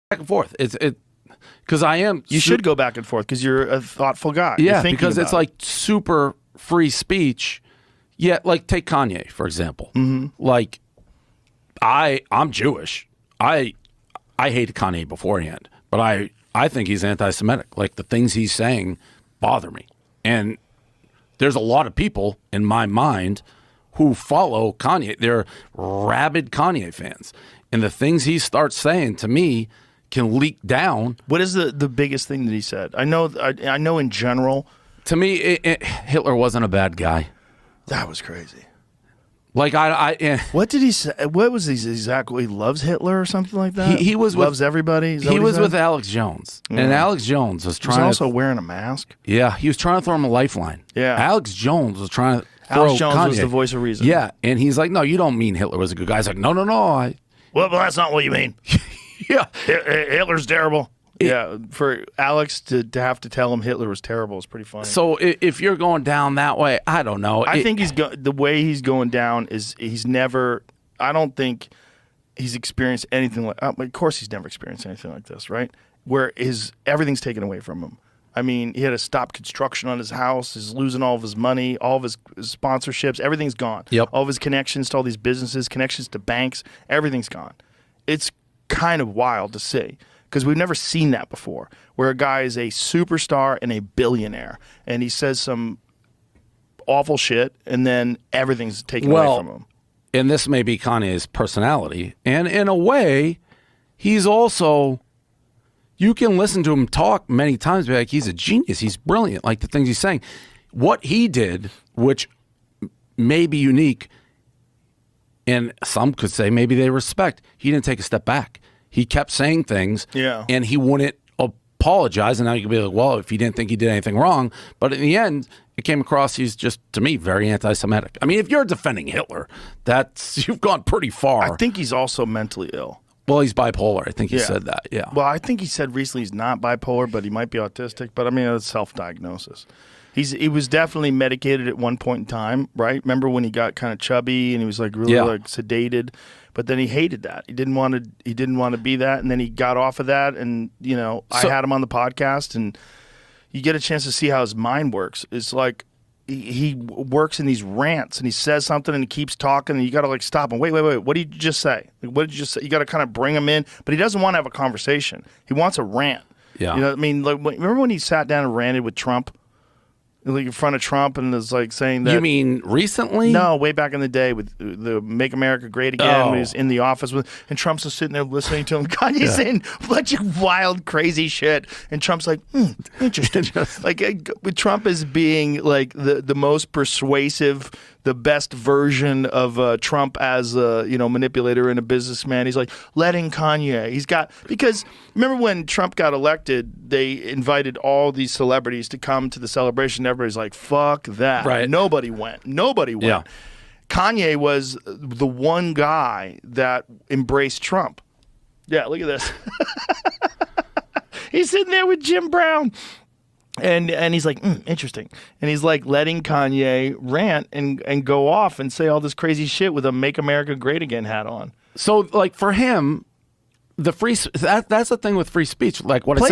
back and forth. Because I am. You should go back and forth because you're a thoughtful guy. Yeah, because it's like super free speech. Yeah, like take Kanye for example. Like, I'm Jewish. I hated Kanye beforehand, but I think he's anti-Semitic. Like the things he's saying bother me, and there's a lot of people in my mind who follow Kanye. They're rabid Kanye fans, and the things he starts saying to me can leak down. What is the biggest thing that he said? I know in general. To me, Hitler wasn't a bad guy. That was crazy. Like what did he say? What was his exact? He loves Hitler or something like that. He loves everybody. He was with Alex Jones, and Alex Jones was trying. He was also wearing a mask. Yeah, he was trying to throw him a lifeline. Yeah, Alex Jones was trying to. Alex Jones was the voice of reason. Yeah, and he's like, no, you don't mean Hitler was a good guy. He's like, no. Well, that's not what you mean. Yeah, Hitler's terrible. Yeah, for Alex to have to tell him Hitler was terrible is pretty funny. So if you're going down that way, I don't know. I think the way he's going down is he's never. I don't think he's experienced anything like. Of course, he's never experienced anything like this, right? Where everything's taken away from him. I mean, he had to stop construction on his house. He's losing all of his money, all of his sponsorships. Everything's gone. Yep. All of his connections to all these businesses, connections to banks, everything's gone. It's kind of wild to see. Because we've never seen that before, where a guy is a superstar and a billionaire, and he says some awful shit, and then everything's taken away from him. And this may be Kanye's personality. And in a way, he's also, you can listen to him talk many times, be like, he's a genius. He's brilliant, like the things he's saying. What he did, which may be unique, and some could say maybe they respect, he didn't take a step back. He kept saying things, and he wouldn't apologize. And now you can be like, well, if he didn't think he did anything wrong. But in the end, it came across he's just, to me, very anti-Semitic. I mean, if you're defending Hitler, you've gone pretty far. I think he's also mentally ill. Well, he's bipolar. I think he said that, yeah. Well, I think he said recently he's not bipolar, but he might be autistic. But, I mean, it's self-diagnosis. He was definitely medicated at one point in time, right? Remember when he got kind of chubby and he was like really like sedated? But then he hated that. He didn't want to be that, and then he got off of that. And I had him on the podcast, and you get a chance to see how his mind works. It's like he works in these rants, and he says something, and he keeps talking, and you got to like stop and wait. What did you just say? Like, what did you just say? You got to kind of bring him in, but he doesn't want to have a conversation. He wants a rant. Yeah, you know what I mean? Like, remember when he sat down and ranted with Trump? Like in front of Trump and is like saying that. You mean recently? No, way back in the day with the Make America Great Again when he was in the office and Trump's just sitting there listening to him. Kanye's saying a bunch of wild, crazy shit. And Trump's like, interesting. Like with Trump as being like the most persuasive, the best version of Trump as a manipulator and a businessman. He's like letting Kanye. Because remember when Trump got elected, they invited all these celebrities to come to the celebration. Everybody's like, fuck that. Right. Nobody went. Yeah. Kanye was the one guy that embraced Trump. Yeah, look at this. He's sitting there with Jim Brown. And he's like, interesting. And he's like letting Kanye rant and go off and say all this crazy shit with a Make America Great Again hat on. So, like, for him, that's the thing with free speech. Like what I said.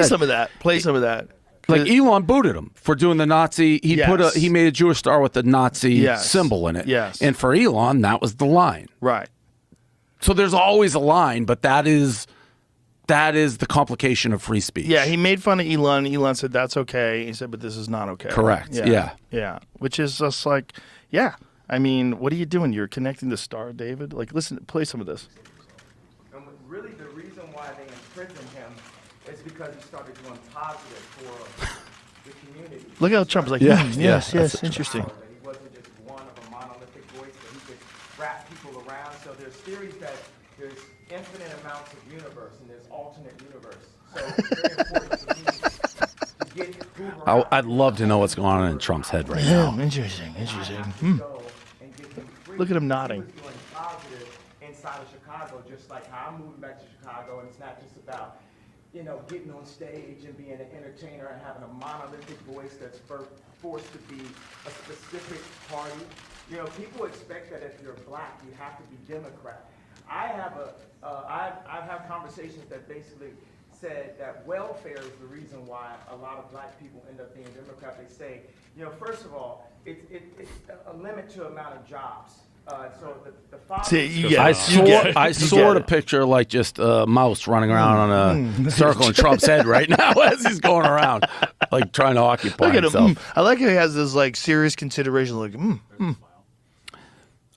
Play some of that. Like Elon booted him for doing the Nazi. He made a Jewish star with the Nazi symbol in it. Yes. And for Elon, that was the line. Right. So there's always a line, but that is the complication of free speech. Yeah, he made fun of Elon. Elon said that's okay. He said, but this is not okay. Correct. Yeah. Which is just like, I mean, what are you doing? You're connecting the star, David. Like, listen, play some of this. And really, the reason why they imprisoned him is because he started doing positive for the community. Look how Trump's like, yes, interesting. He wasn't just one of a monolithic voice, but he could wrap people around. So there's theories that there's infinite amounts of universe and there's alternate universe. So it's very important for me to get who I'd love to know what's going on in Trump's head right now. Interesting. Look at him nodding. He was doing positive inside of Chicago, just like how I'm moving back to Chicago, and it's not just about getting on stage and being an entertainer and having a monolithic voice that's forced to be a specific party. People expect that if you're black, you have to be Democrat. I have conversations that basically said that welfare is the reason why a lot of black people end up being Democrat. They say, first of all, it's a limit to amount of jobs. So the father. I sort of picture like just a mouse running around on a circle in Trump's head right now as he's going around, like trying to occupy himself. I like how he has this like serious consideration, like.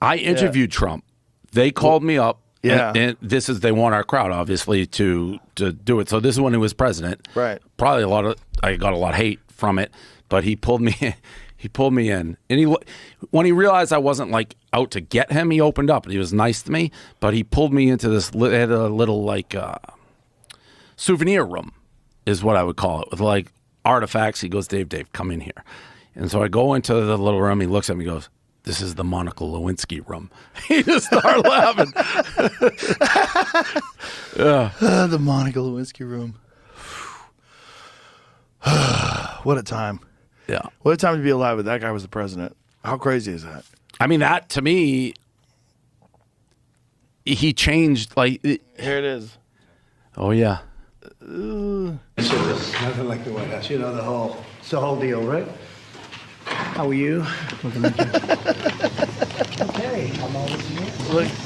I interviewed Trump. They called me up. Yeah, and they want our crowd obviously to do it. So this is when he was president. Right. Probably I got a lot of hate from it, but he pulled me in. He pulled me in, and when he realized I wasn't like out to get him, he opened up and he was nice to me. But he pulled me into this had a little like souvenir room, is what I would call it, with like artifacts. He goes, Dave, come in here. And so I go into the little room. He looks at me, and goes, this is the Monica Lewinsky room. He just started laughing. The Monica Lewinsky room. What a time. Yeah. What a time to be alive if that guy was the president. How crazy is that? I mean, that to me, he changed like. Here it is. Oh, yeah. Nothing like the White House. You know, it's the whole deal, right? How are you? Looking at you. Okay, I'm always here.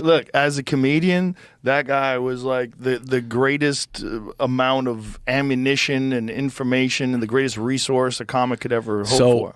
Look, as a comedian, that guy was like the greatest amount of ammunition and information and the greatest resource a comic could ever hope for.